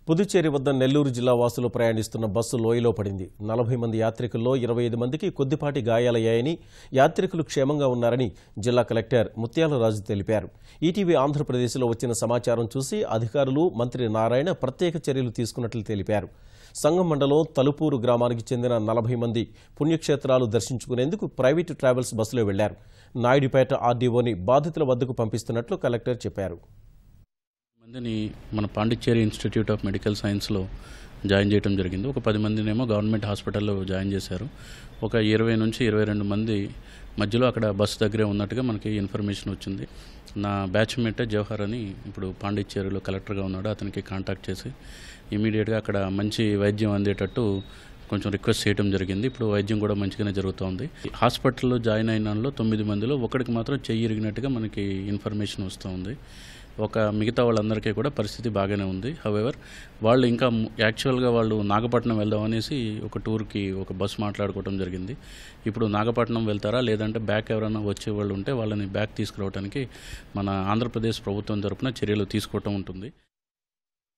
పుదుచ్చేరి వద్ద నెల్లూరు జిల్లా వాసులు ప్రయాణిస్తున్న బస్సు లోయలో పడింది. 40 మంది యాత్రికుల్లో 25 మందికి కొద్దిపాటి గాయాలయ్యాయని, యాత్రికులు క్షేమంగా ఉన్నారని జిల్లా కలెక్టర్ ముత్యాలరాజు తెలిపారు. ఈటీవీ ఆంధ్రప్రదేశ్లో వచ్చిన సమాచారం చూసి అధికారులు, మంత్రి నారాయణ ప్రత్యేక చర్యలు తీసుకున్నట్లు తెలిపారు. సంగం మండలం తలుపూరు గ్రామానికి చెందిన 40 మంది పుణ్యక్షేత్రాలు దర్శించుకునేందుకు ప్రైవేటు ట్రావెల్స్ బస్సులో వెళ్లారు. నాయుడుపేట ఆర్డీఓని బాధితుల వద్దకు పంపిస్తున్నట్లు కలెక్టర్ చెప్పారు. మందిని మన పాండిచ్చేరి ఇన్స్టిట్యూట్ ఆఫ్ మెడికల్ సైన్స్లో జాయిన్ చేయడం జరిగింది. ఒక 10 మందినేమో గవర్నమెంట్ హాస్పిటల్లో జాయిన్ చేశారు. ఒక 20 నుంచి 22 మంది మధ్యలో అక్కడ బస్సు దగ్గరే ఉన్నట్టుగా మనకి ఇన్ఫర్మేషన్ వచ్చింది. నా బ్యాచ్మేట్ జవహర్ అని ఇప్పుడు పాండిచ్చేరిలో కలెక్టర్గా ఉన్నాడు. అతనికి కాంటాక్ట్ చేసి ఇమీడియట్గా అక్కడ మంచి వైద్యం అందేటట్టు కొంచెం రిక్వెస్ట్ చేయడం జరిగింది. ఇప్పుడు వైద్యం కూడా మంచిగానే జరుగుతోంది. హాస్పిటల్లో జాయిన్ అయిన దానిలో 9 మందిలో ఒకరికి మాత్రం చెయ్యి ఇరిగినట్టుగా మనకి ఇన్ఫర్మేషన్ వస్తుంది. మిగతా వాళ్ళందరికీ కూడా పరిస్థితి బాగానే ఉంది. హౌఎవర్ వాళ్ళు ఇంకా యాక్చువల్గా వాళ్ళు నాగపట్నం వెళ్దామనేసి ఒక టూర్కి ఒక బస్సు మాట్లాడుకోవడం జరిగింది. ఇప్పుడు నాగపట్నం వెళ్తారా లేదంటే బ్యాక్ ఎవరైనా వచ్చే వాళ్ళు ఉంటే వాళ్ళని బ్యాక్ తీసుకురావడానికి మన ఆంధ్రప్రదేశ్ ప్రభుత్వం తరఫున చర్యలు తీసుకోవటం ఉంటుంది.